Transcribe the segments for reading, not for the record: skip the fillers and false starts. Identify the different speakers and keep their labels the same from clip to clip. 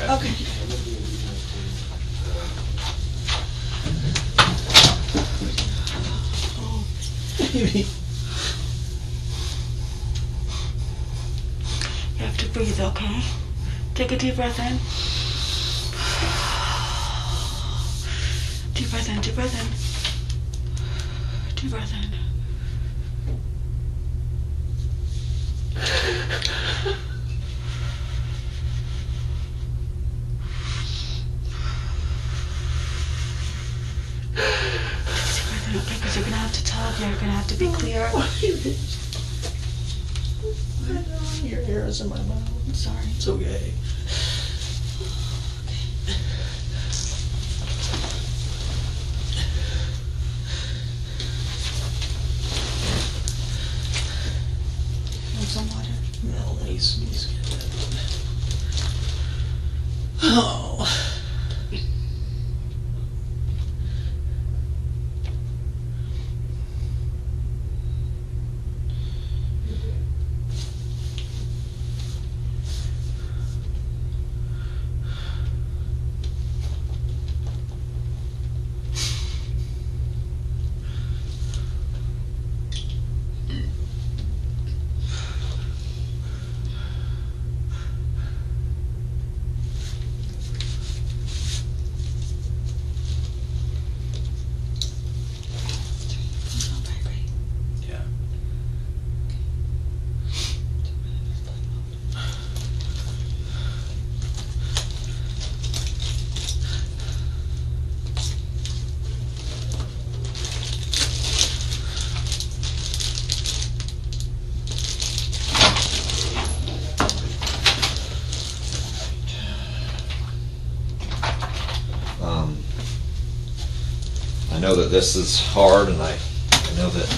Speaker 1: Okay.
Speaker 2: Okay. You have to breathe, okay? Take a deep breath in. Deep breath in, deep breath in. Deep breath in. Okay, because you're gonna have to talk, you're gonna have to be clear.
Speaker 1: Your hair is in my mouth.
Speaker 2: I'm sorry.
Speaker 1: It's okay.
Speaker 2: Want some water?
Speaker 1: No, he's getting it. Oh. Yeah.
Speaker 3: I know that this is hard, and I know that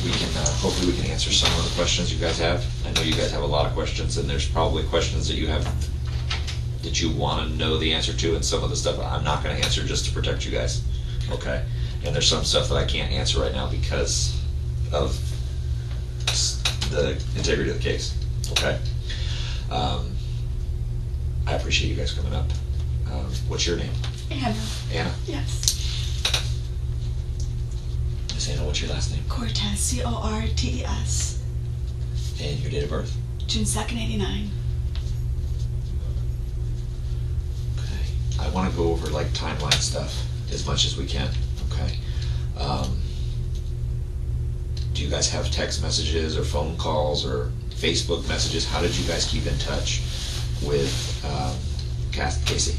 Speaker 3: we can, hopefully we can answer some of the questions you guys have. I know you guys have a lot of questions, and there's probably questions that you have that you want to know the answer to, and some of the stuff I'm not going to answer just to protect you guys. Okay? And there's some stuff that I can't answer right now because of the integrity of the case. Okay? I appreciate you guys coming up. What's your name?
Speaker 2: Anna.
Speaker 3: Anna.
Speaker 2: Yes.
Speaker 3: Miss Anna, what's your last name?
Speaker 2: Cortez, C-O-R-T-E-S.
Speaker 3: And your date of birth?
Speaker 2: June 2nd, 89.
Speaker 3: Okay. I want to go over like timeline stuff as much as we can. Okay. Do you guys have text messages or phone calls or Facebook messages? How did you guys keep in touch with Casey?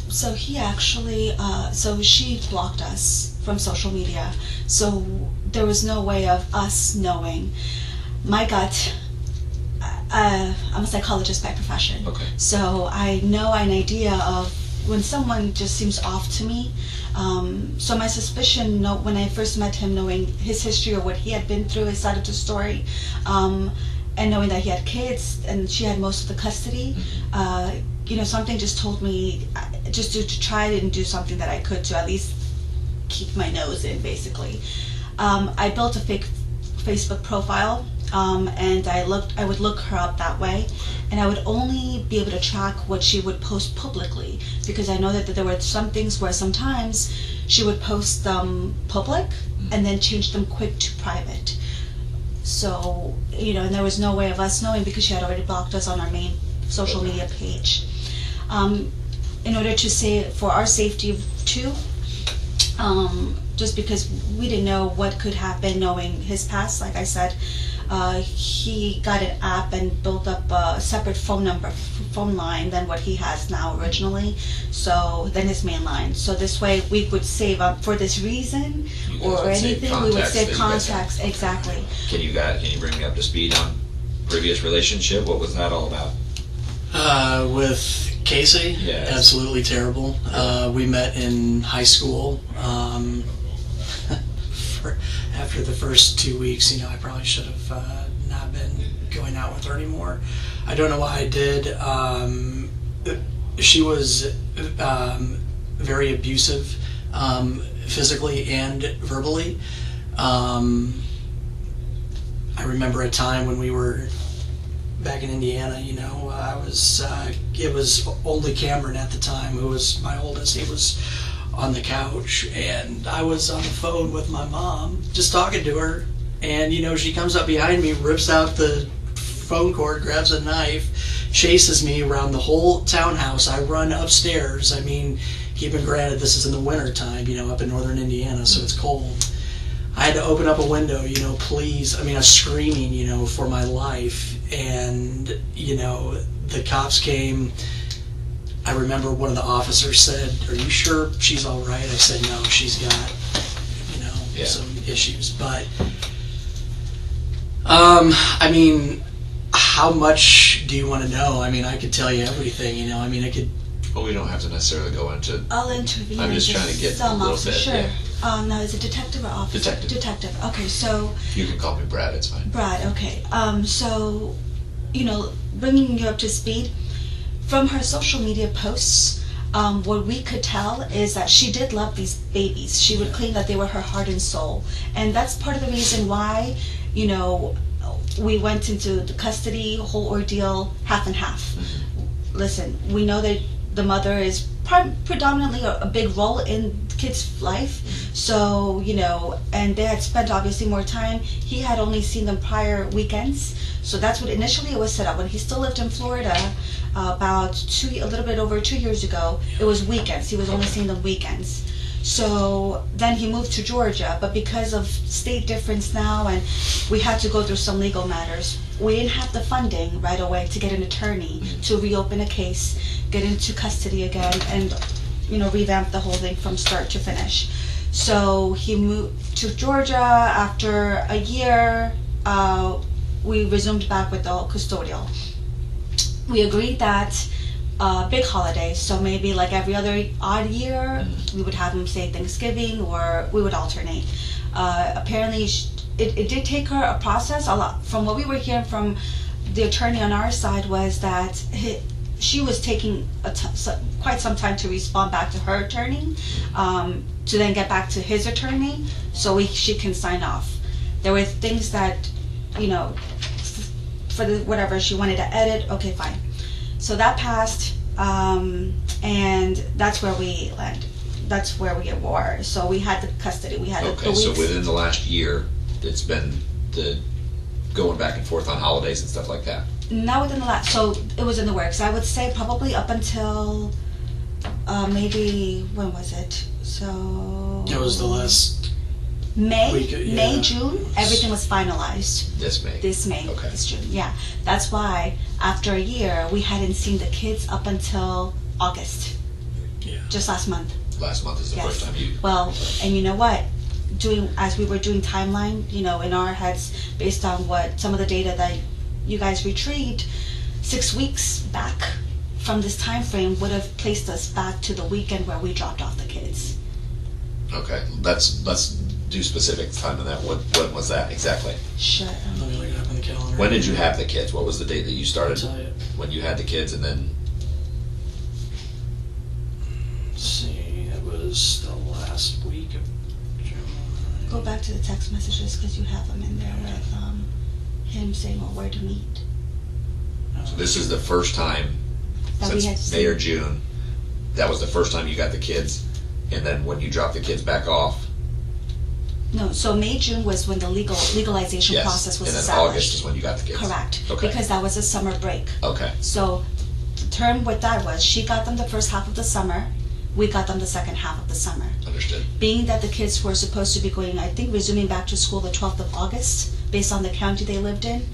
Speaker 2: So he actually, so she blocked us from social media. So there was no way of us knowing. My gut, I'm a psychologist by profession.
Speaker 3: Okay.
Speaker 2: So I know an idea of when someone just seems off to me. So my suspicion, when I first met him, knowing his history or what he had been through, his side of the story, and knowing that he had kids and she had most of the custody, something just told me just to try and do something that I could to at least keep my nose in, basically. I built a fake Facebook profile, and I would look her up that way, and I would only be able to track what she would post publicly, because I know that there were some things where sometimes she would post them public and then change them quick to private. So, and there was no way of us knowing because she had already blocked us on our main social media page. In order to say for our safety too, just because we didn't know what could happen knowing his past, like I said, he got an app and built up a separate phone line than what he has now originally, so than his main line. So this way we would save up for this reason or anything, we would save contacts. Exactly.
Speaker 3: Can you bring me up to speed on previous relationship? What was that all about?
Speaker 1: With Casey,
Speaker 3: Yes.
Speaker 1: Absolutely terrible. We met in high school. After the first 2 weeks, I probably should have not been going out with her anymore. I don't know why I did. She was very abusive, physically and verbally. I remember a time when we were back in Indiana, I was, it was only Cameron at the time, who was my oldest. He was on the couch, and I was on the phone with my mom, just talking to her, and, she comes up behind me, rips out the phone cord, grabs a knife, chases me around the whole townhouse. I run upstairs. I mean, keeping granted, this is in the winter time, up in northern Indiana, so it's cold. I had to open up a window, please. I mean, I was screaming, for my life. And, the cops came. I remember one of the officers said, "Are you sure she's all right?" I said, "No, she's got, some issues." But, I mean, how much do you want to know? I mean, I could tell you everything, I mean, I could.
Speaker 3: Well, we don't have to necessarily go into.
Speaker 2: I'll intervene.
Speaker 3: I'm just trying to get a little bit.
Speaker 2: Sure.
Speaker 3: Yeah.
Speaker 2: No, is it detective or officer? Detective. Okay, so.
Speaker 3: You can call me Brad. It's fine.
Speaker 2: Brad. Okay. So, bringing you up to speed, from her social media posts, what we could tell is that she did love these babies. She would claim that they were her heart and soul, and that's part of the reason why, we went into the custody whole ordeal half and half.
Speaker 3: Mm-hmm.
Speaker 2: Listen, we know that the mother is predominantly a big role in the kid's life, so and they had spent obviously more time. He had only seen them prior weekends, so that's what initially it was set up. When he still lived in Florida, about a little bit over 2 years ago, it was weekends. He was only seeing them weekends. So then he moved to Georgia, but because of state difference now, and we had to go through some legal matters, we didn't have the funding right away to get an attorney to reopen a case, get into custody again, and revamp the whole thing from start to finish. So he moved to Georgia. After a year, we resumed back with the custodial. We agreed that big holidays, so maybe like every other odd year, we would have him say Thanksgiving, or we would alternate. Apparently, it did take her a process. A lot from what we were hearing from the attorney on our side was that she was taking quite some time to respond back to her attorney, to then get back to his attorney, so she can sign off. There were things that, for the whatever she wanted to edit. Okay, fine. So that passed, and that's where we landed. That's where we were. So we had the custody. We had the weeks.
Speaker 3: So within the last year, it's been the going back and forth on holidays and stuff like that.
Speaker 2: Not within the last. So it was in the works. I would say probably up until maybe when was it? So
Speaker 1: It was the last
Speaker 2: May,
Speaker 1: week, yeah.
Speaker 2: May, June. Everything was finalized.
Speaker 3: This May. Okay.
Speaker 2: This June. Yeah, that's why after a year we hadn't seen the kids up until August.
Speaker 1: Yeah.
Speaker 2: Just last month.
Speaker 3: Last month is the first time you.
Speaker 2: Well, and you know what? As we were doing timeline, in our heads, based on what some of the data that you guys retrieved, 6 weeks back from this time frame would have placed us back to the weekend where we dropped off the kids.
Speaker 3: Okay, let's do specific time on that. What was that exactly?
Speaker 2: Sure.
Speaker 1: Let me look it up on the calendar.
Speaker 3: When did you have the kids? What was the date that you started?
Speaker 1: I'll tell you.
Speaker 3: When you had the kids, and then.
Speaker 1: Let's see, it was the last week of June.
Speaker 2: Go back to the text messages because you have them in there with him saying where to meet.
Speaker 3: So this is the first time
Speaker 2: That we had
Speaker 3: since May or
Speaker 2: seen.
Speaker 3: June. That was the first time you got the kids, and then when you dropped the kids back off.
Speaker 2: No, so May, June was when the legalization
Speaker 3: Yes,
Speaker 2: process was
Speaker 3: and then
Speaker 2: established.
Speaker 3: August is when you got the kids.
Speaker 2: Correct.
Speaker 3: Okay.
Speaker 2: Because that was a summer break.
Speaker 3: Okay.
Speaker 2: So the term with that was she got them the first half of the summer, we got them the second half of the summer.
Speaker 3: Understood.
Speaker 2: Being that the kids were supposed to be going, I think, resuming back to school the 12th of August, based on the county they lived in,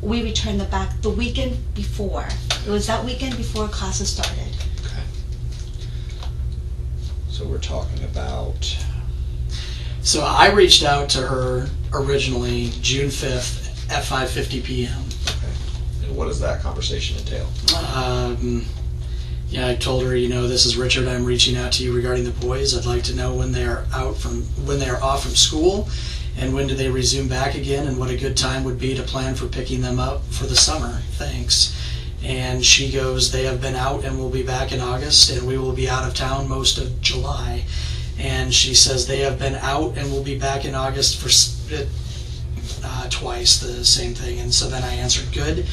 Speaker 2: we returned them back the weekend before. It was that weekend before classes started.
Speaker 3: Okay.
Speaker 4: So we're talking about.
Speaker 1: So I reached out to her originally June 5th at 5:50 p.m.
Speaker 3: Okay. And what does that conversation entail?
Speaker 1: Yeah, I told her, this is Richard. I'm reaching out to you regarding the boys. I'd like to know when they are off from school, and when do they resume back again, and what a good time would be to plan for picking them up for the summer. Thanks. And she goes, they have been out and will be back in August, and we will be out of town most of July. And she says they have been out and will be back in August twice the same thing. And so then I answered, good.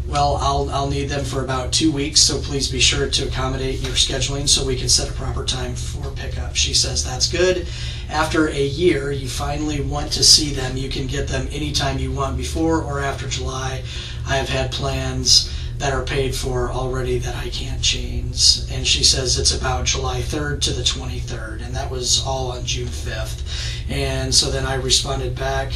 Speaker 1: Well, I'll need them for about 2 weeks, so please be sure to accommodate your scheduling so we can set a proper time for pickup. She says, that's good. After a year, you finally want to see them. You can get them anytime you want, before or after July. I have had plans that are paid for already that I can't change. And she says it's about July 3rd to the 23rd, and that was all on June 5th. And so then I responded back,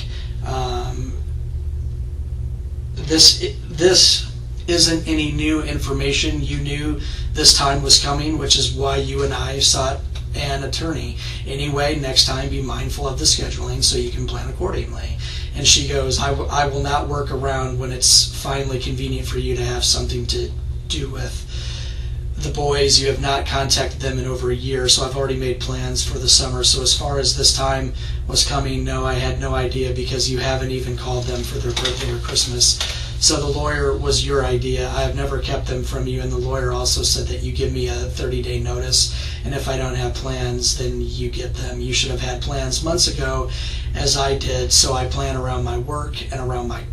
Speaker 1: this isn't any new information. You knew this time was coming, which is why you and I sought an attorney. Anyway, next time be mindful of the scheduling so you can plan accordingly. And she goes, I will not work around when it's finally convenient for you to have something to do with the boys. You have not contacted them in over a year, so I've already made plans for the summer. So as far as this time was coming, no, I had no idea, because you haven't even called them for their birthday or Christmas. So the lawyer was your idea. I have never kept them from you, and the lawyer also said that you give me a 30-day notice, and if I don't have plans, then you get them. You should have had plans months ago, as I did, so I plan around my work and around my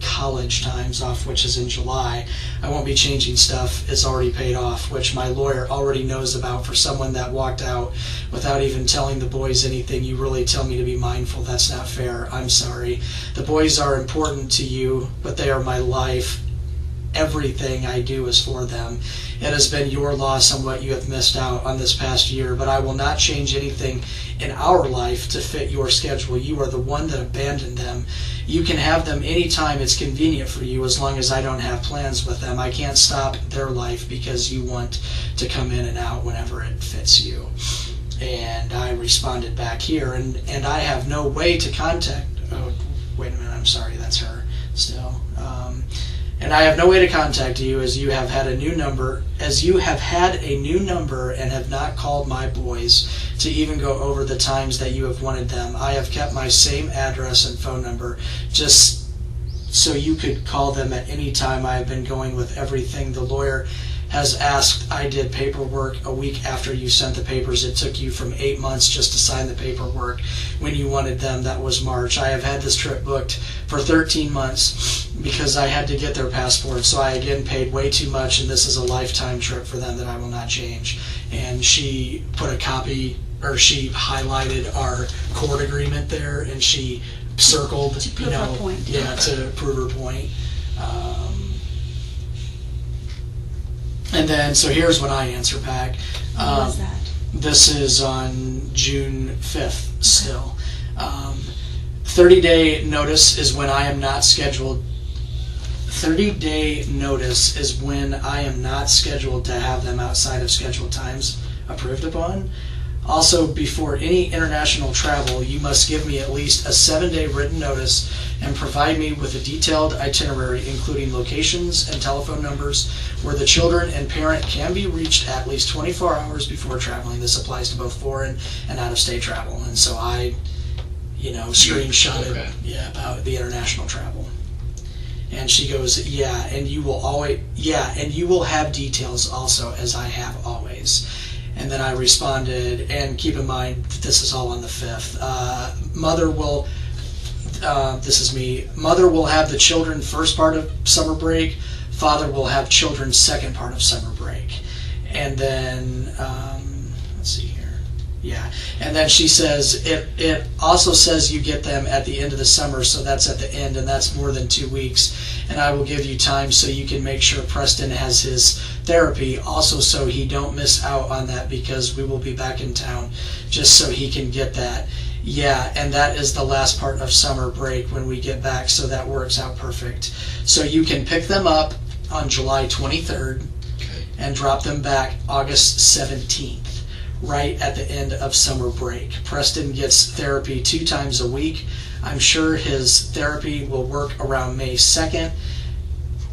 Speaker 1: college times off, which is in July. I won't be changing stuff. It's already paid off, which my lawyer already knows about. For someone that walked out without even telling the boys anything, you really tell me to be mindful. That's not fair. I'm sorry. The boys are important to you, but they are my life. Everything I do is for them. It has been your loss on what you have missed out on this past year, but I will not change anything in our life to fit your schedule. You are the one that abandoned them. You can have them anytime it's convenient for you, as long as I don't have plans with them. I can't stop their life because you want to come in and out whenever it fits you. And I responded back here, and I have no way to contact, oh, wait a minute, I'm sorry, that's her still. And I have no way to contact you, as you have had a new number, and have not called my boys to even go over the times that you have wanted them. I have kept my same address and phone number just so you could call them at any time. I have been going with everything the lawyer has asked. I did paperwork a week after you sent the papers. It took you from 8 months just to sign the paperwork when you wanted them. That was March. I have had this trip booked for 13 months because I had to get their passports. So I again paid way too much, and this is a lifetime trip for them that I will not change. And she put a copy, or she highlighted our court agreement there, and she circled,
Speaker 2: to prove her point.
Speaker 1: Yeah, to prove her point. And then, so here's what I answer back.
Speaker 2: What was that?
Speaker 1: This is on June 5th still. 30-day notice is when I am not scheduled. 30-day notice is when I am not scheduled to have them outside of scheduled times approved upon. Also, before any international travel, you must give me at least a 7-day written notice and provide me with a detailed itinerary, including locations and telephone numbers where the children and parent can be reached at least 24 hours before traveling. This applies to both foreign and out-of-state travel. And so I, screenshotted about the international travel. And she goes, and you will have details also, as I have always. And then I responded, and keep in mind that this is all on the 5th. Mother will have the children first part of summer break. Father will have children second part of summer break. And then, let's see here. Yeah. And then she says, it also says you get them at the end of the summer, so that's at the end, and that's more than 2 weeks. And I will give you time so you can make sure Preston has his therapy also, so he don't miss out on that, because we will be back in town just so he can get that. Yeah, and that is the last part of summer break when we get back, so that works out perfect. So you can pick them up on July 23rd and drop them back August 17th, right at the end of summer break. Preston gets therapy 2 times a week. I'm sure his therapy will work around May 2nd.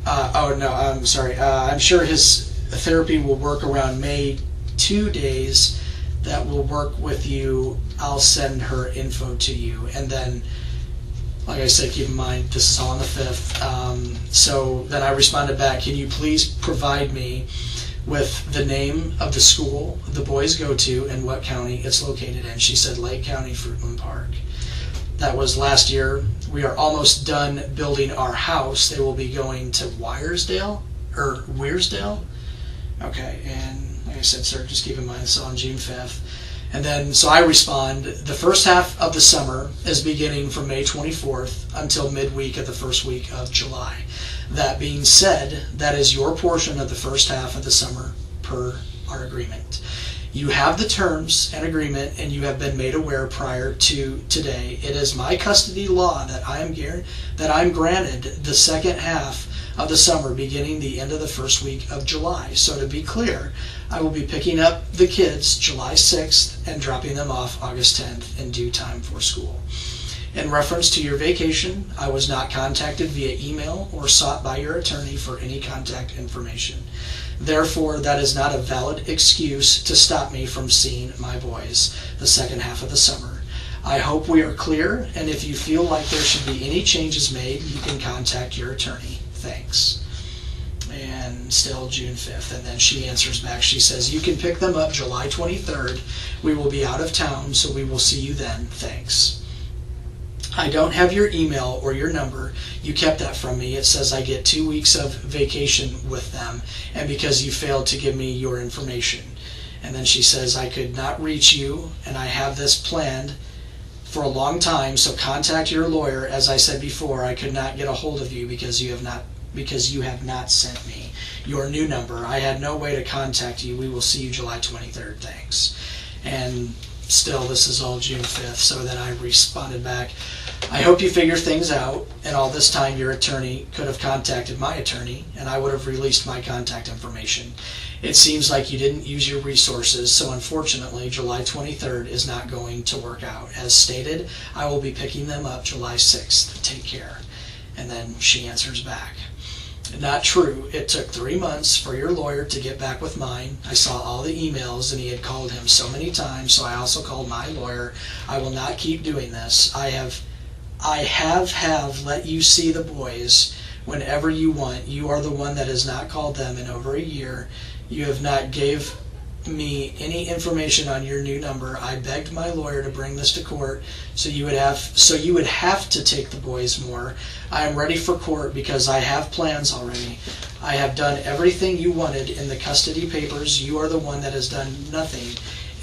Speaker 1: I'm sure his therapy will work around May 2 days. That will work with you. I'll send her info to you. And then, like I said, keep in mind, this is all on the 5th. So then I responded back, can you please provide me with the name of the school the boys go to and what county it's located in? She said Lake County Fruitland Park. That was last year. We are almost done building our house. They will be going to Wearsdale. Okay, and like I said, sir, just keep in mind it's on June 5th. And then, so I respond, the first half of the summer is beginning from May 24th until midweek of the first week of July. That being said, that is your portion of the first half of the summer per our agreement. You have the terms and agreement, and you have been made aware prior to today. It is my custody law that I'm granted the second half of the summer beginning the end of the first week of July. So to be clear, I will be picking up the kids July 6th and dropping them off August 10th in due time for school. In reference to your vacation, I was not contacted via email or sought by your attorney for any contact information. Therefore, that is not a valid excuse to stop me from seeing my boys the second half of the summer. I hope we are clear, and if you feel like there should be any changes made, you can contact your attorney. Thanks. And still June 5th. And then she answers back. She says, you can pick them up July 23rd. We will be out of town, so we will see you then. Thanks. I don't have your email or your number. You kept that from me. It says I get 2 weeks of vacation with them, and because you failed to give me your information. And then she says, I could not reach you, and I have this planned for a long time, so contact your lawyer. As I said before, I could not get a hold of you because you have not sent me your new number. I had no way to contact you. We will see you July 23rd. Thanks. And still, this is all June 5th. So then I responded back, I hope you figure things out, and all this time your attorney could have contacted my attorney, and I would have released my contact information. It seems like you didn't use your resources, so unfortunately July 23rd is not going to work out. As stated, I will be picking them up July 6th. Take care. And then she answers back. Not true. It took 3 months for your lawyer to get back with mine. I saw all the emails, and he had called him so many times, so I also called my lawyer. I will not keep doing this. I have let you see the boys whenever you want. You are the one that has not called them in over a year. You have not gave me any information on your new number. I begged my lawyer to bring this to court so you would have to take the boys more. I am ready for court because I have plans already. I have done everything you wanted in the custody papers. You are the one that has done nothing,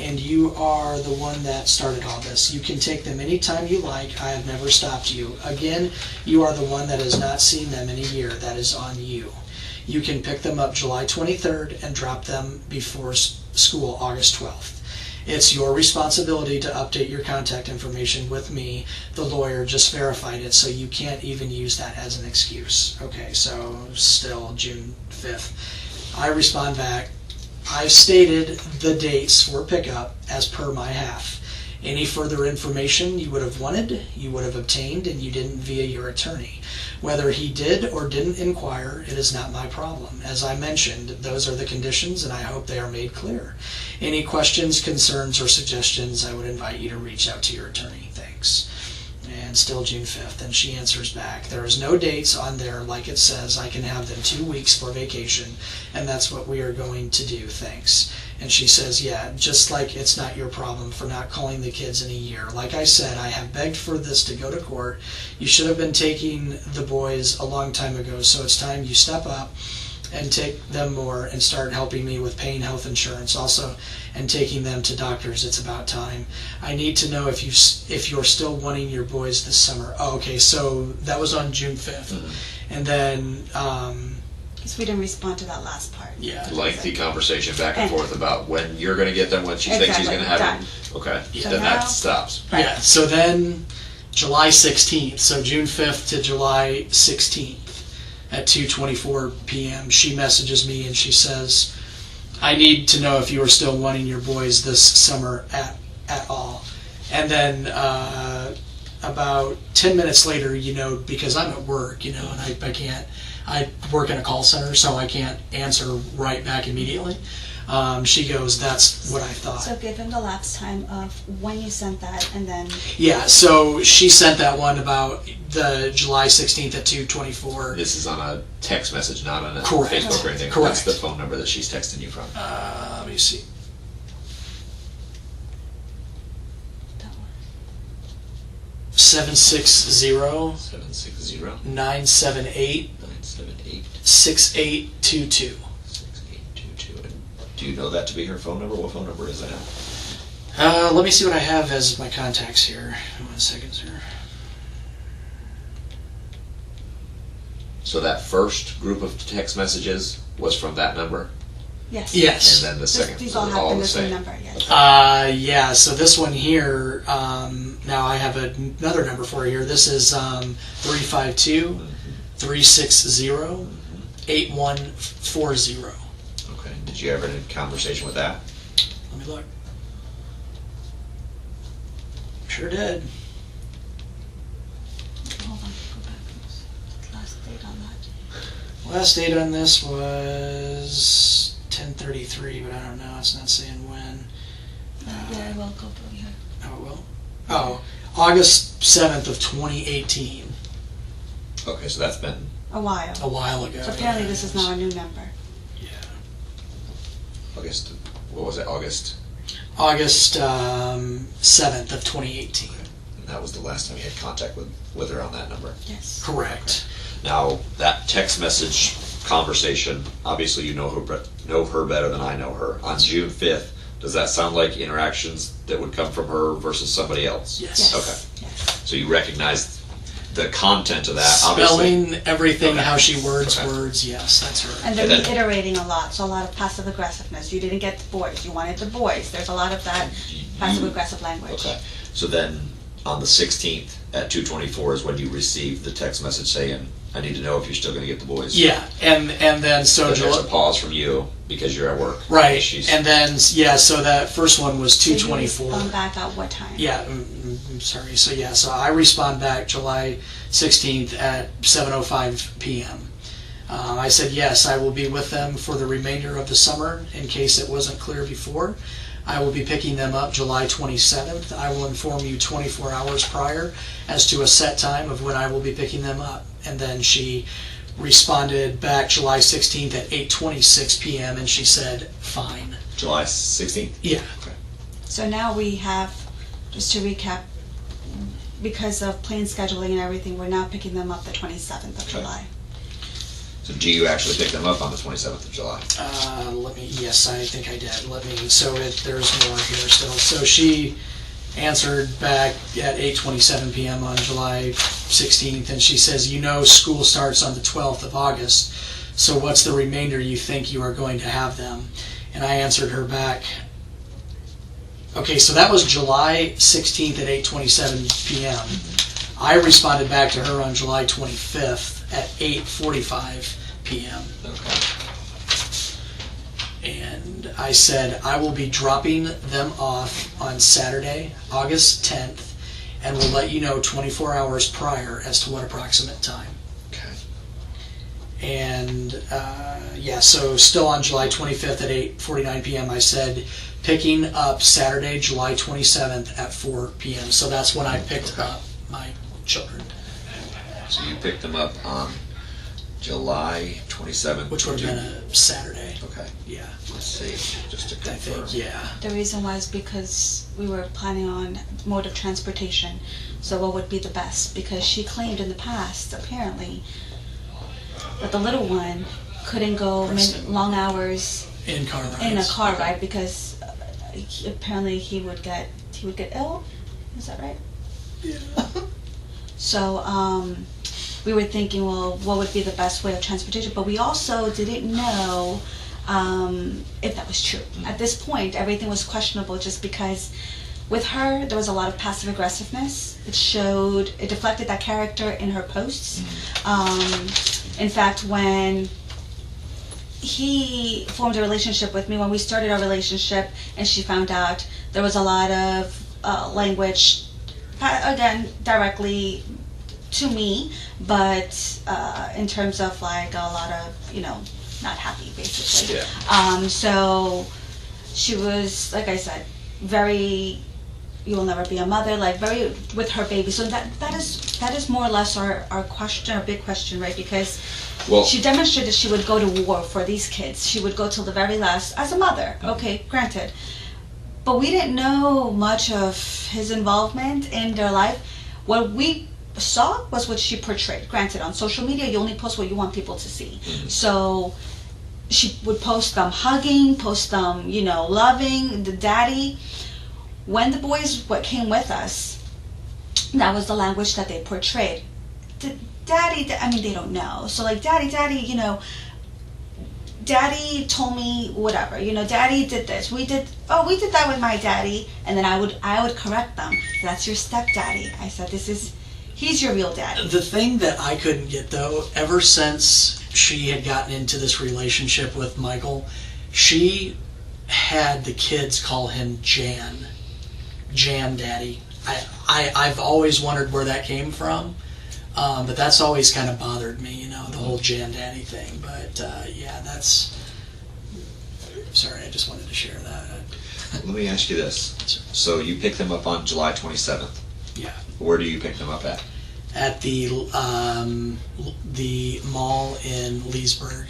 Speaker 1: and you are the one that started all this. You can take them anytime you like. I have never stopped you. Again, you are the one that has not seen them in a year. That is on you. You can pick them up July 23rd and drop them before school August 12th. It's your responsibility to update your contact information with me. The lawyer just verified it, so you can't even use that as an excuse. Okay, so still June 5th. I respond back, I've stated the dates for pickup as per my half. Any further information you would have wanted, you would have obtained, and you didn't via your attorney. Whether he did or didn't inquire, it is not my problem. As I mentioned, those are the conditions, and I hope they are made clear. Any questions, concerns, or suggestions, I would invite you to reach out to your attorney. Thanks. And still June 5th, and she answers back, there is no dates on there like it says. I can have them 2 weeks for vacation, and that's what we are going to do. Thanks. And she says, yeah, just like it's not your problem for not calling the kids in a year. Like I said, I have begged for this to go to court. You should have been taking the boys a long time ago, so it's time you step up and take them more and start helping me with paying health insurance also, and taking them to doctors. It's about time. I need to know if you're still wanting your boys this summer. Oh, okay, so that was on June 5th. Mm-hmm. And then
Speaker 2: Because we didn't respond to that last part.
Speaker 1: yeah,
Speaker 3: Lengthy conversation back and forth about when you're going to get them, when she thinks she's going to have them. Okay,
Speaker 1: Yeah.
Speaker 3: then
Speaker 2: So
Speaker 3: that
Speaker 2: now-
Speaker 3: stops.
Speaker 2: Right.
Speaker 1: yeah. So then July 16th, so June 5th to July 16th at 2:24 p.m. she messages me and she says, I need to know if you are still wanting your boys this summer at all. And then about 10 minutes later, because I'm at work, and I work in a call center, so I can't answer right back immediately. She goes, that's what I thought.
Speaker 2: So give him the lapse time of when you sent that, and then
Speaker 1: Yeah, so she sent that one about the July 16th at 2:24.
Speaker 3: This is on a text message, not on a
Speaker 1: Correct.
Speaker 3: Facebook or anything.
Speaker 1: Correct.
Speaker 3: That's the phone number that she's texting you from.
Speaker 1: Let me see. 760
Speaker 3: 760
Speaker 1: 978
Speaker 3: 978
Speaker 1: 6822.
Speaker 3: 6822. And do you know that to be her phone number? What phone number is that?
Speaker 1: Let me see what I have as my contacts here. 1 second, sir.
Speaker 3: So that first group of text messages was from that number?
Speaker 2: Yes.
Speaker 1: Yes.
Speaker 3: And then the second,
Speaker 2: These all
Speaker 3: they're
Speaker 2: happen
Speaker 3: the
Speaker 2: the same
Speaker 3: same.
Speaker 2: number, yes.
Speaker 1: Yeah, so this one here, now I have another number for you here. This is 352 360 8140.
Speaker 3: Okay. Did you ever have a conversation with that?
Speaker 1: Let me look. Sure did.
Speaker 2: Hold on, go back. Last date on that.
Speaker 1: Last date on this was 10:33, but I don't know. It's not saying when.
Speaker 2: Yeah, I will go through here.
Speaker 1: Oh, it will? Oh, August 7th of 2018.
Speaker 3: Okay, so that's been
Speaker 2: A while.
Speaker 1: A while ago.
Speaker 2: So apparently this is now a new number.
Speaker 1: Yeah.
Speaker 3: August, what was it, August?
Speaker 1: August 7th of 2018.
Speaker 3: And that was the last time you had contact with her on that number?
Speaker 2: Yes.
Speaker 1: Correct.
Speaker 3: Now, that text message conversation, obviously you know her better than I know her. On June 5th, does that sound like interactions that would come from her versus somebody else?
Speaker 1: Yes.
Speaker 2: Yes.
Speaker 3: Okay.
Speaker 2: Yes.
Speaker 3: So you recognize the content of that, obviously.
Speaker 1: Spelling, everything,
Speaker 3: Okay.
Speaker 1: how she words
Speaker 3: Okay.
Speaker 1: words, yes, that's her.
Speaker 2: And they're
Speaker 3: And then-
Speaker 2: reiterating a lot, so a lot of passive aggressiveness. You didn't get the boys, you wanted the boys. There's a lot of that passive aggressive language.
Speaker 3: Okay. So then, on the 16th at 2:24 is when you received the text message saying, I need to know if you're still going to get the boys.
Speaker 1: Yeah, and then so
Speaker 3: Then there's a
Speaker 1: July,
Speaker 3: pause from you because you're at work.
Speaker 1: right,
Speaker 3: She's-
Speaker 1: and then yeah, so that first one was
Speaker 2: So you
Speaker 1: 2:24.
Speaker 2: respond back at what time?
Speaker 1: Yeah, I'm sorry. So yeah, so I respond back July 16th at 7:05 p.m. I said yes, I will be with them for the remainder of the summer. In case it wasn't clear before, I will be picking them up July 27th. I will inform you 24 hours prior as to a set time of when I will be picking them up. And then she responded back July 16th at 8:26 p.m. and she said, fine.
Speaker 3: July 16th?
Speaker 1: Yeah.
Speaker 2: So now we have, just to recap, because of plane scheduling and everything, we're now picking them up the 27th of
Speaker 3: Okay.
Speaker 2: July.
Speaker 3: So do you actually pick them up on the 27th of July?
Speaker 1: Yes, I think I did. There's more here still. So she answered back at 8:27 p.m. on July 16th, and she says, school starts on the 12th of August, so what's the remainder you think you are going to have them? And I answered her back, okay, so that was July 16th at 8:27 p.m. I responded back to her on July 25th at 8:45 p.m.
Speaker 3: Okay.
Speaker 1: And I said, I will be dropping them off on Saturday, August 10th, and will let you know 24 hours prior as to what approximate time.
Speaker 3: Okay.
Speaker 1: And so still on July 25th at 8:49 p.m., I said, picking up Saturday, July 27th at 4 p.m. So that's when I picked up my children,
Speaker 3: So you picked them up on July 27th.
Speaker 1: which would have been a Saturday.
Speaker 3: Okay.
Speaker 1: Yeah,
Speaker 3: Let's see, just to
Speaker 1: I
Speaker 3: confirm.
Speaker 1: think, yeah.
Speaker 2: The reason was because we were planning on mode of transportation. So what would be the best? Because she claimed in the past, apparently, that the little one couldn't go
Speaker 1: Preston.
Speaker 2: long hours
Speaker 1: In car rides.
Speaker 2: in a car ride because apparently he would get ill. Is that right?
Speaker 1: Yeah.
Speaker 2: So we were thinking, well, what would be the best way of transportation? But we also didn't know if that was true. At this point, everything was questionable just because with her, there was a lot of passive aggressiveness. It deflected that character in her posts. In fact, when he formed a relationship with me, when we started our relationship and she found out, there was a lot of language, again, directly to me, but in terms of like a lot of, not happy, basically.
Speaker 3: Yeah.
Speaker 2: So she was, like I said, very, you will never be a mother, like very with her baby. So that is more or less our question, our big question, right? Because
Speaker 3: Well,
Speaker 2: she demonstrated she would go to war for these kids. She would go till the very last as a mother. Okay, granted. But we didn't know much of his involvement in their life. What we saw was what she portrayed. Granted, on social media, you only post what you want people to see. So she would post them hugging, post them, loving the daddy. When the boys came with us, that was the language that they portrayed. Daddy, they don't know. So like, daddy, daddy told me whatever, daddy did this, we did that with my daddy. And then I would correct them. That's your stepdaddy. I said, he's your real daddy.
Speaker 1: The thing that I couldn't get, though, ever since she had gotten into this relationship with Michael, she had the kids call him Jan Daddy. I've always wondered where that came from, but that's always kind of bothered me, the whole Jan Daddy thing. But yeah, that's... Sorry, I just wanted to share that.
Speaker 3: Let me ask you this. So you picked them up on July 27th.
Speaker 1: Yeah.
Speaker 3: Where do you pick them up at?
Speaker 1: At the mall in Leesburg.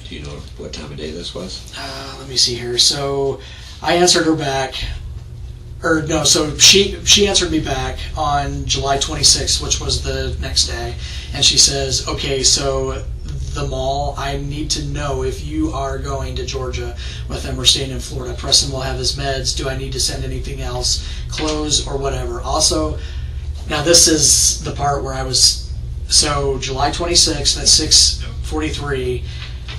Speaker 3: Do you know what time of day this was?
Speaker 1: Let me see here. So I answered her back, so she answered me back on July 26th, which was the next day, and she says, okay, so the mall, I need to know if you are going to Georgia with them or staying in Florida. Preston will have his meds. Do I need to send anything else, clothes or whatever? Also, now this is the part where so July 26th at 6:43.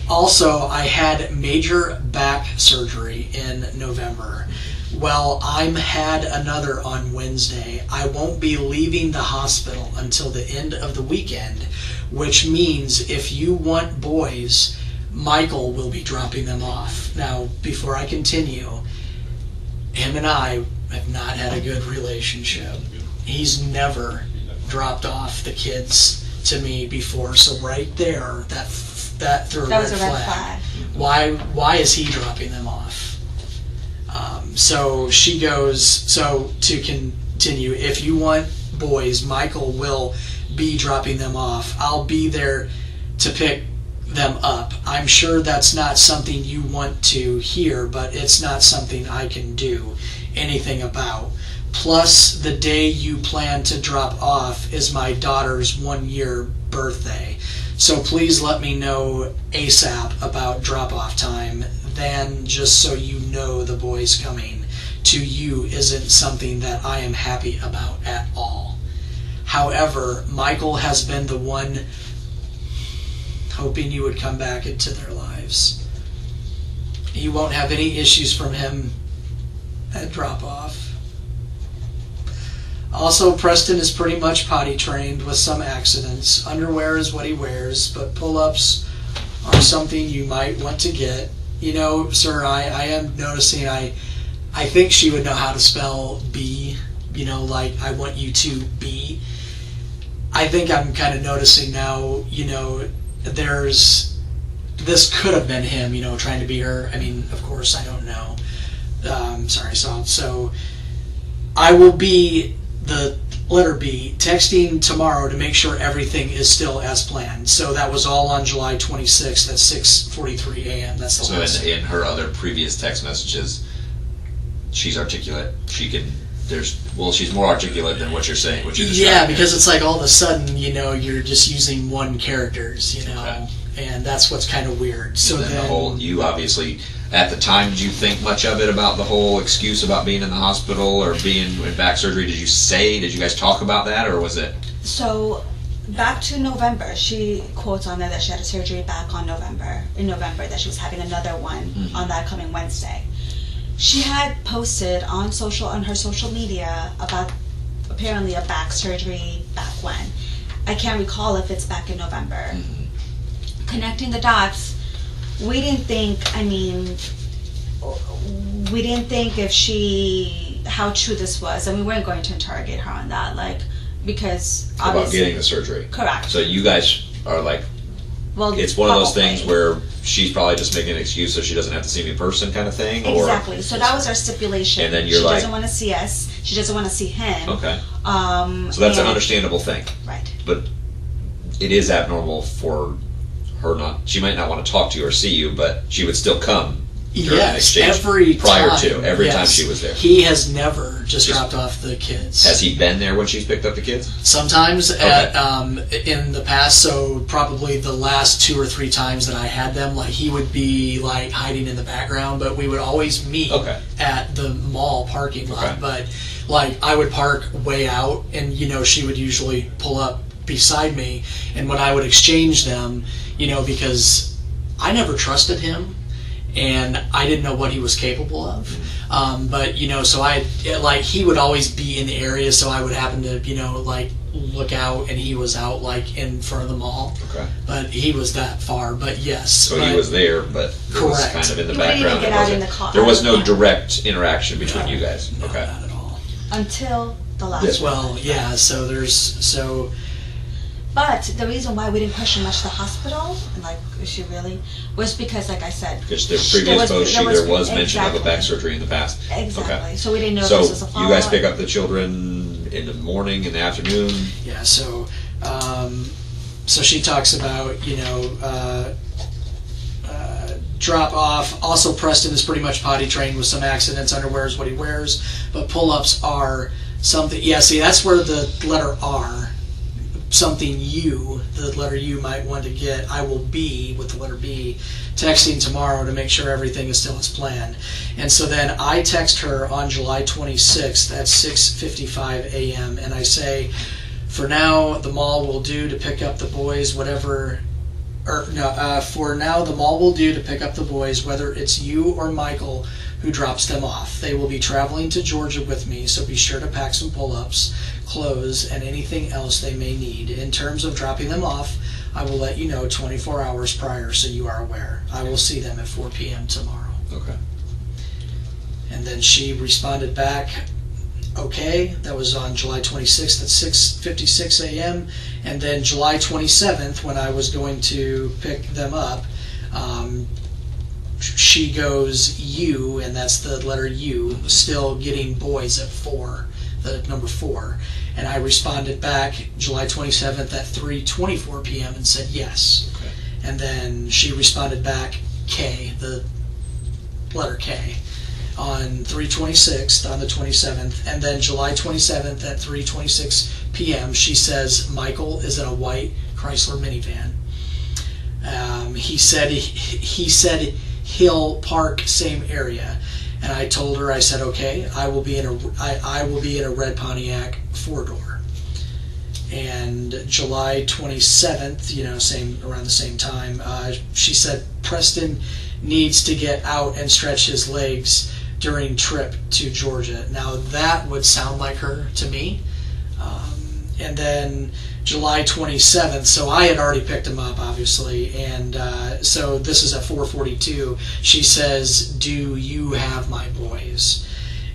Speaker 1: Also, I had major back surgery in November. Well, I'm had another on Wednesday. I won't be leaving the hospital until the end of the weekend, which means if you want boys, Michael will be dropping them off. Now, before I continue, him and I have not had a good relationship. He's never dropped off the kids to me before, so right there, that threw a red
Speaker 2: was a red
Speaker 1: flag.
Speaker 2: flag.
Speaker 1: Why is he dropping them off? So she goes, so to continue, if you want boys, Michael will be dropping them off. I'll be there to pick them up. I'm sure that's not something you want to hear, but it's not something I can do anything about. Plus, the day you plan to drop off is my daughter's 1-year birthday. So please let me know ASAP about drop-off time. Then, just so you know, the boys coming to you isn't something that I am happy about at all. However, Michael has been the one hoping you would come back into their lives. You won't have any issues from him at drop-off. Also, Preston is pretty much potty trained with some accidents. Underwear is what he wears, but pull-ups are something you might want to get. Sir, I am noticing, I think she would know how to spell B, like I want you to be. I think I'm kind of noticing now, this could have been him, trying to be her. I mean, of course, I don't know. Sorry, so I will be the letter B, texting tomorrow to make sure everything is still as planned. So that was all on July 26th at 6:43 a.m. That's the last.
Speaker 3: So in her other previous text messages, she's articulate. She's more articulate than what you're saying. What you're
Speaker 1: yeah, because it's like all of a sudden, you're just using one characters,
Speaker 3: Okay.
Speaker 1: And that's what's kind of weird. So
Speaker 3: then you obviously, at the time, did you think much of it about the whole excuse about being in the hospital or being in back surgery? Did you guys talk about that, or was it?
Speaker 2: So back to November, she quotes on there that she had a surgery back in November, that she was having another one on that coming Wednesday. She had posted on her social media about apparently a back surgery back when. I can't recall if it's back in November. Connecting the dots, we didn't think how true this was, and we weren't going to interrogate her on that, because
Speaker 3: About
Speaker 2: obviously
Speaker 3: getting the surgery.
Speaker 2: Correct.
Speaker 3: So you guys are like,
Speaker 2: well,
Speaker 3: it's one of those
Speaker 2: probably.
Speaker 3: things where she's probably just making an excuse so she doesn't have to see me in person kind of thing?
Speaker 2: Exactly. So that was our stipulation.
Speaker 3: And then you're
Speaker 2: she
Speaker 3: like,
Speaker 2: doesn't want to see us. She doesn't want to see him.
Speaker 3: Okay. So that's an understandable thing.
Speaker 2: Right.
Speaker 3: But it is abnormal for her she might not want to talk to you or see you, but she would still come during the
Speaker 1: Yes,
Speaker 3: exchange?
Speaker 1: every
Speaker 3: Prior
Speaker 1: time.
Speaker 3: to, every time
Speaker 1: yes.
Speaker 3: she was there.
Speaker 1: He has never just
Speaker 3: Just-
Speaker 1: dropped off the kids.
Speaker 3: Has he been there when she's picked up the kids?
Speaker 1: Sometimes in the past, so probably the last 2 or 3 times that I had them, like he would be like hiding in the background, but we would always meet
Speaker 3: Okay.
Speaker 1: at the mall parking lot.
Speaker 3: Okay.
Speaker 1: But like I would park way out, and she would usually pull up beside me, and when I would exchange them, because I never trusted him. And I didn't know what he was capable of, but so he would always be in the area, so I would happen to look out, and he was out like in front of the mall.
Speaker 3: Okay.
Speaker 1: But he was that far. But yes.
Speaker 3: So he was there, but it was
Speaker 1: Correct.
Speaker 3: kind of in the
Speaker 2: You wouldn't even
Speaker 3: background.
Speaker 2: get
Speaker 3: It
Speaker 2: out
Speaker 3: wasn't-
Speaker 2: in the car.
Speaker 3: There was no direct interaction between you guys.
Speaker 1: No,
Speaker 3: Okay.
Speaker 1: not at all.
Speaker 2: Until the last
Speaker 3: Yes.
Speaker 2: one.
Speaker 1: Well, yeah. So
Speaker 2: But the reason why we didn't question much the hospital, and like, is she really, was because, like I said,
Speaker 3: Because the
Speaker 2: there
Speaker 3: previous
Speaker 2: was-
Speaker 3: post,
Speaker 2: there
Speaker 3: there was mention
Speaker 2: exactly.
Speaker 3: of a back surgery in the past.
Speaker 2: Exactly.
Speaker 3: Okay.
Speaker 2: So we didn't know if
Speaker 3: So
Speaker 2: this was a follow-up.
Speaker 3: you guys pick up the children in the morning, in the afternoon?
Speaker 1: yeah. So she talks about drop off. Also, Preston is pretty much potty trained with some accidents. Underwear is what he wears, but pull-ups are something. Yeah, see, that's where the letter R, something you, the letter U might want to get. I will be with the letter B, texting tomorrow to make sure everything is still as planned. And so then I text her on July 26th at 6:55 a.m. and I say, for now, the mall will do to pick up the boys, whatever. For now, the mall will do to pick up the boys, whether it's you or Michael who drops them off. They will be traveling to Georgia with me, so be sure to pack some pull-ups, clothes, and anything else they may need. In terms of dropping them off, I will let you know 24 hours prior so you are aware. I will see them at 4 p.m. tomorrow.
Speaker 3: Okay.
Speaker 1: And then she responded back, okay. That was on July 26th at 6:56 a.m. And then July 27th, when I was going to pick them up, she goes, you, and that's the letter U, still getting boys at 4, the number 4. And I responded back July 27th at 3:24 p.m. and said yes.
Speaker 3: Okay.
Speaker 1: And then she responded back K, the letter K, on 3/26th, on the 27th. And then July 27th at 3:26 p.m. she says Michael is in a white Chrysler minivan. He said he'll park same area, and I told her, I said, okay, I will be in a red Pontiac 4-door. And July 27th, around the same time, she said Preston needs to get out and stretch his legs during trip to Georgia. Now that would sound like her to me. And then July 27th, so I had already picked him up, obviously, and so this is at 4:42. She says, do you have my boys?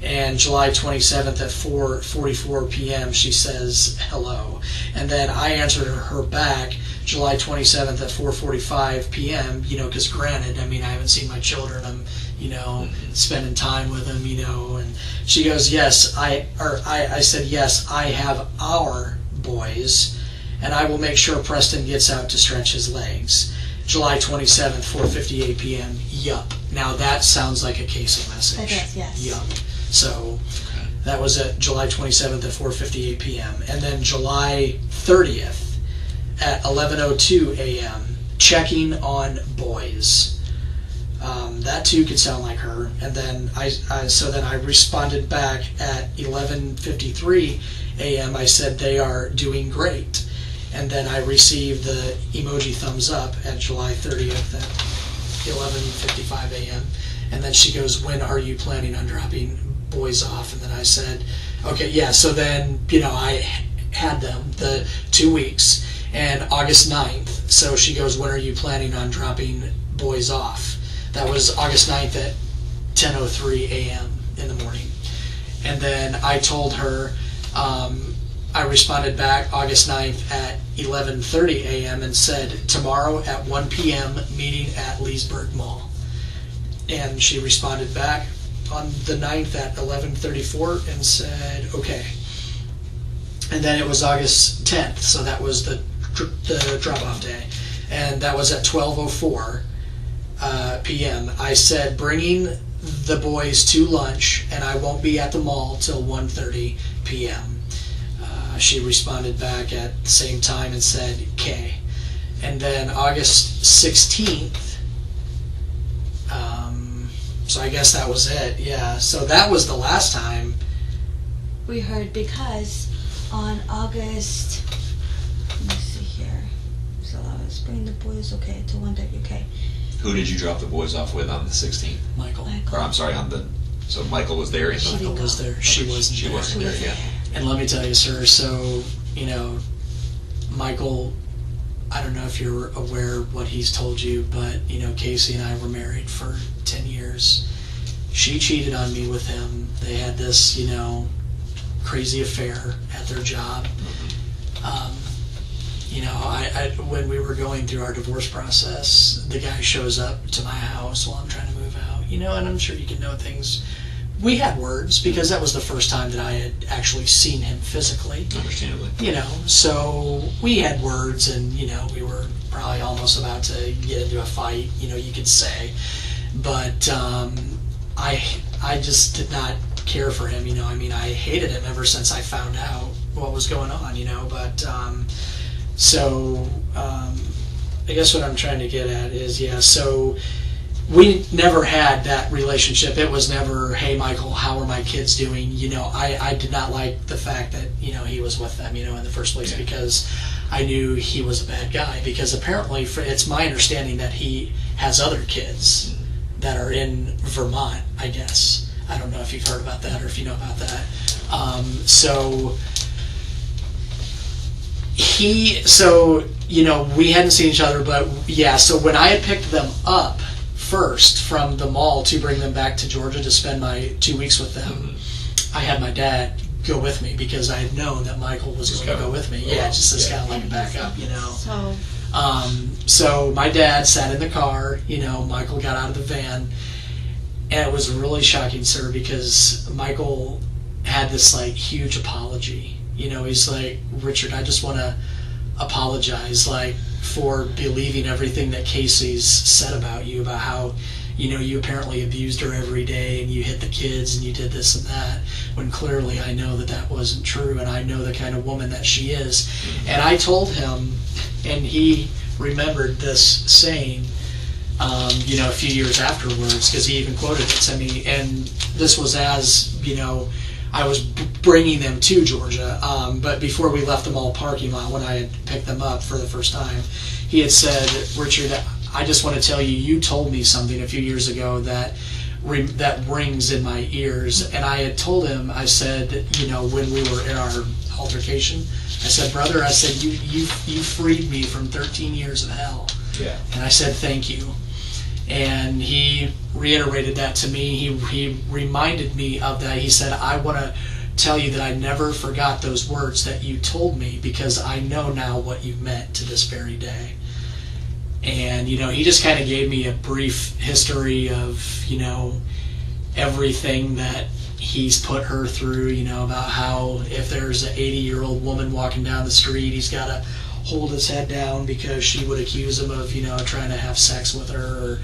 Speaker 1: And July 27th at 4:44 p.m. she says, hello. And then I answered her back July 27th at 4:45 p.m., because granted, I haven't seen my children. I'm, spending time with them, and she goes, yes, I said, yes, I have our boys, and I will make sure Preston gets out to stretch his legs. July 27th, 4:58 p.m. Yup. Now that sounds like a Casey message.
Speaker 2: It does, yes.
Speaker 1: Yup. So that was at July 27th at 4:58 p.m. And then July 30th at 11:02 a.m. checking on boys. That too could sound like her. And then I responded back at 11:53 a.m. I said they are doing great. And then I received the emoji thumbs up at July 30th at 11:55 a.m. And then she goes, when are you planning on dropping boys off? And then I said, okay, yeah. So then, I had them the 2 weeks, and August 9th. So she goes, when are you planning on dropping boys off? That was August 9th at 10:03 a.m. in the morning. And then I told her, I responded back August 9th at 11:30 a.m. and said, tomorrow at 1 p.m. meeting at Leesburg Mall. And she responded back on the 9th at 11:34 and said, okay. And then it was August 10th, so that was the drop-off day. And that was at 12:04. p.m. I said, bringing the boys to lunch, and I won't be at the mall till 1:30 p.m. She responded back at the same time and said, K. And then August 16th, so I guess that was it, yeah. So that was the last time.
Speaker 2: We heard, because on August, let me see here. So I was bringing the boys, okay, to 1:30, okay.
Speaker 3: Who did you drop the boys off with on the 16th?
Speaker 1: Michael.
Speaker 3: Or I'm sorry, so Michael was there.
Speaker 2: She
Speaker 1: Michael
Speaker 2: didn't
Speaker 1: was
Speaker 2: go.
Speaker 1: there. She wasn't
Speaker 3: She
Speaker 1: there.
Speaker 3: wasn't there, yeah.
Speaker 1: And let me tell you, sir, so, Michael, I don't know if you're aware of what he's told you, but, Casey and I were married for 10 years. She cheated on me with him. They had this, crazy affair at their job. When we were going through our divorce process, the guy shows up to my house while I'm trying to move out, and I'm sure you can know things. We had words because that was the first time that I had actually seen him physically.
Speaker 3: Understandably.
Speaker 1: So we had words, and we were probably almost about to get into a fight, you could say. But I just did not care for him, I hated him ever since I found out what was going on, but I guess what I'm trying to get at is, so we never had that relationship. It was never, hey, Michael, how are my kids doing? I did not like the fact that, he was with them, in the first place, because I knew he was a bad guy. Because apparently, it's my understanding that he has other kids that are in Vermont, I guess. I don't know if you've heard about that or if you know about that. We hadn't seen each other, but so when I had picked them up first from the mall to bring them back to Georgia to spend my 2 weeks with them, I had my dad go with me because I had known that Michael was going to go with me. Just as kind of like a backup, So my dad sat in the car, Michael got out of the van, and it was really shocking, sir, because Michael had this huge apology. He's like, Richard, I just want to apologize, for believing everything that Casey's said about you, about how, you apparently abused her every day and you hit the kids and you did this and that, when clearly I know that wasn't true, and I know the kind of woman that she is. And I told him, and he remembered this saying, a few years afterwards, because he even quoted it to me, and this was as, I was bringing them to Georgia, but before we left the mall parking lot, when I had picked them up for the first time, he had said, Richard, I just want to tell you, you told me something a few years ago that rings in my ears. And I had told him, I said, when we were in our altercation, I said, brother, I said, you freed me from 13 years of hell.
Speaker 4: Yeah.
Speaker 1: And I said, thank you. And he reiterated that to me. He reminded me of that. He said, I want to tell you that I never forgot those words that you told me, because I know now what you meant to this very day. And, he just kind of gave me a brief history of, everything that he's put her through, about how if there's an 80-year-old woman walking down the street, he's got to hold his head down because she would accuse him of, trying to have sex with her, or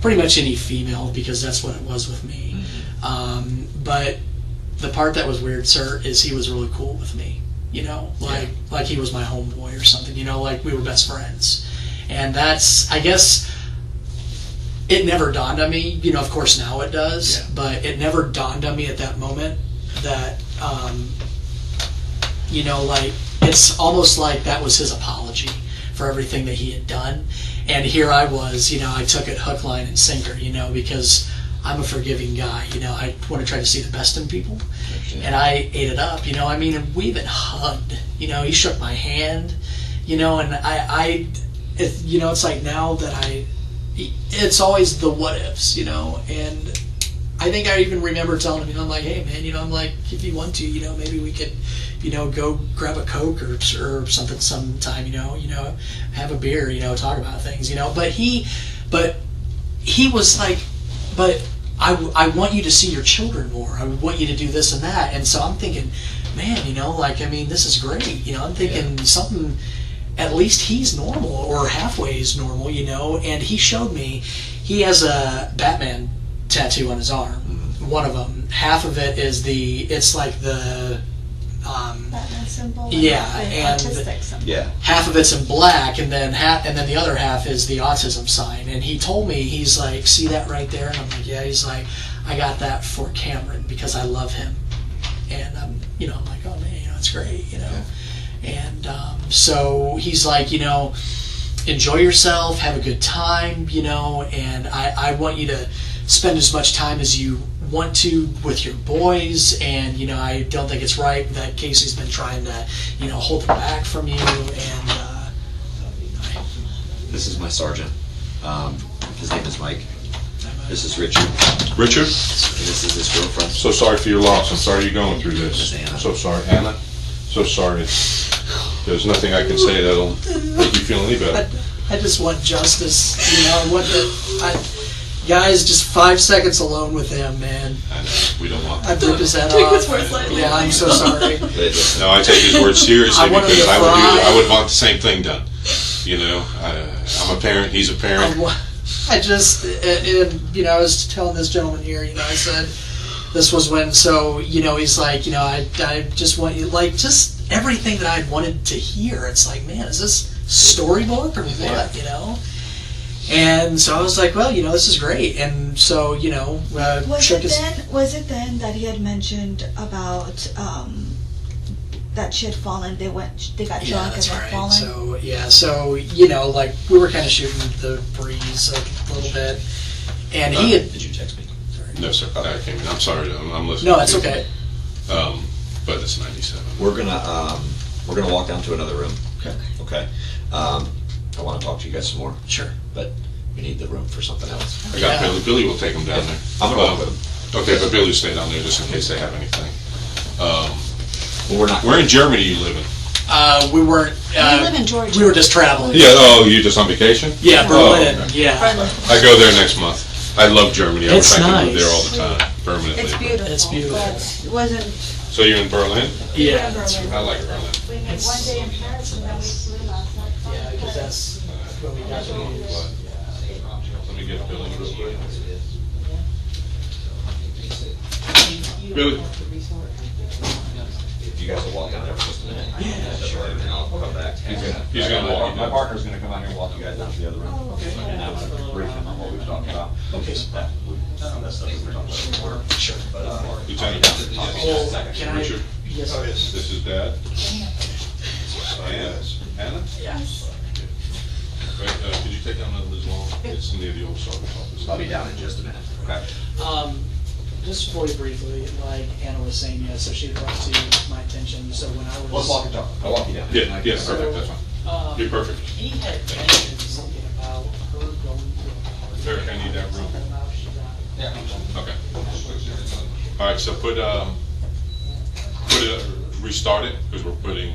Speaker 1: pretty much any female, because that's what it was with me. But the part that was weird, sir, is he was really cool with me, like he was my homeboy or something, like we were best friends. And that's, I guess, it never dawned on me, of course now it does, but it never dawned on me at that moment that, it's almost like that was his apology for everything that he had done. And here I was, I took it hook, line, and sinker, because I'm a forgiving guy, I want to try to see the best in people. And I ate it up, and we even hugged, he shook my hand, and it's like now that it's always the what ifs, and I think I even remember telling him, I'm like, hey man, I'm like, if you want to, maybe we could, go grab a Coke or something sometime, have a beer, talk about things, but he was like, but I want you to see your children more. I want you to do this and that. And so I'm thinking, man, this is great. I'm thinking something at least he's normal, or halfway is normal, you know. And he showed me, he has a Batman tattoo on his arm. One of them, half of it is it's like the
Speaker 2: Batman symbol.
Speaker 1: Yeah,
Speaker 2: the
Speaker 1: and
Speaker 2: autistic symbol.
Speaker 4: Yeah.
Speaker 1: half of it's in black, and then the other half is the autism sign. And he told me, he's like, see that right there? And I'm like, yeah. He's like, I got that for Cameron because I love him. And I'm like, oh man, it's great,
Speaker 3: Yeah.
Speaker 1: And so he's like, enjoy yourself, have a good time, and I want you to spend as much time as you want to with your boys, and I don't think it's right that Casey's been trying to hold it back from you. And
Speaker 3: This is my sergeant. His name is Mike. This is Richard.
Speaker 5: Richard,
Speaker 3: And this is his girlfriend.
Speaker 5: so sorry for your loss. I'm sorry you're going through this.
Speaker 3: Anna.
Speaker 5: I'm so sorry. Anna, so sorry. There's nothing I can say that'll make you feel any better.
Speaker 1: I just want justice, guys, just 5 seconds alone with him, man.
Speaker 5: I know, we don't want
Speaker 1: I
Speaker 5: that.
Speaker 1: ripped his head
Speaker 2: Take
Speaker 1: off.
Speaker 2: his words lightly,
Speaker 1: Yeah, I'm
Speaker 2: please.
Speaker 1: so sorry.
Speaker 5: No, I take his words seriously
Speaker 1: I wanted
Speaker 5: because
Speaker 1: to
Speaker 5: I
Speaker 1: cry.
Speaker 5: would want the same thing done. I'm a parent, he's a parent.
Speaker 1: I just, I was telling this gentleman here, I said, this was when, so, he's like, I just want you, like, just everything that I'd wanted to hear. It's like, man, is this storybook or what, And so I was like, well, this is great. And so, shook his...
Speaker 2: Was it then that he had mentioned about that she had fallen? They got
Speaker 1: Yeah,
Speaker 2: drunk and
Speaker 1: that's
Speaker 2: had
Speaker 1: right.
Speaker 2: fallen.
Speaker 1: So, like, we were kind of shooting the breeze a little bit. And he had...
Speaker 3: Did you text me?
Speaker 5: No, sir, I came in. I'm sorry, I'm listening.
Speaker 1: No, it's
Speaker 5: to you.
Speaker 1: okay.
Speaker 5: But it's 97.
Speaker 3: We're gonna walk down to another room. Okay. I want to talk to you guys some more,
Speaker 1: Sure.
Speaker 3: but we need the room for something else.
Speaker 5: I got
Speaker 1: Yeah.
Speaker 5: Billy. Billy will take him down there.
Speaker 3: I'm gonna walk with him.
Speaker 5: Okay, but Billy will stay down there just in case they have anything.
Speaker 3: Well, we're not.
Speaker 5: Where in Germany you living?
Speaker 1: We weren't...
Speaker 2: We live in Georgia.
Speaker 1: We were just traveling.
Speaker 5: Yeah, oh, you just on vacation?
Speaker 1: Yeah, Berlin.
Speaker 5: Oh, okay.
Speaker 1: Yeah.
Speaker 2: Berlin.
Speaker 5: I go there next month. I love Germany. I
Speaker 1: It's
Speaker 5: wish I could move
Speaker 1: nice.
Speaker 5: there all the time, permanently.
Speaker 2: It's beautiful.
Speaker 1: It's beautiful.
Speaker 2: But it wasn't.
Speaker 5: So you're in Berlin?
Speaker 1: Yeah.
Speaker 2: Berlin.
Speaker 5: I like Berlin.
Speaker 6: We had one day in Paris and then we flew last night.
Speaker 1: Yeah, because that's when we got to
Speaker 5: Let me get Billy real quick. Billy,
Speaker 3: You guys will walk down there for just a minute. Yeah, and then I'll come back.
Speaker 5: He's gonna walk you
Speaker 3: My
Speaker 5: down.
Speaker 3: partner's gonna come out here and walk you guys down to the other room. And I'm gonna brief him on what we've talked about.
Speaker 1: Okay.
Speaker 3: Some of that stuff we were talking about before.
Speaker 1: Sure.
Speaker 3: But,
Speaker 5: Lieutenant.
Speaker 1: Well, can I...
Speaker 5: Richard,
Speaker 1: Yes, sir.
Speaker 5: this is Dad. Anna?
Speaker 6: Yes.
Speaker 5: Wait, could you take down Liz Long? It's near the old sergeant's office.
Speaker 3: I'll be down in just a minute. Okay.
Speaker 1: Just really briefly, like Anna was saying, so she brought to my attention, so when I was...
Speaker 3: Let's walk and talk. I'll walk you down.
Speaker 5: Yeah, perfect, that's fine. You're perfect.
Speaker 1: He had mentioned something about her going to a party.
Speaker 5: Eric, I need that room.
Speaker 1: Something about she got...
Speaker 5: Okay. All right, so restart it, because we're putting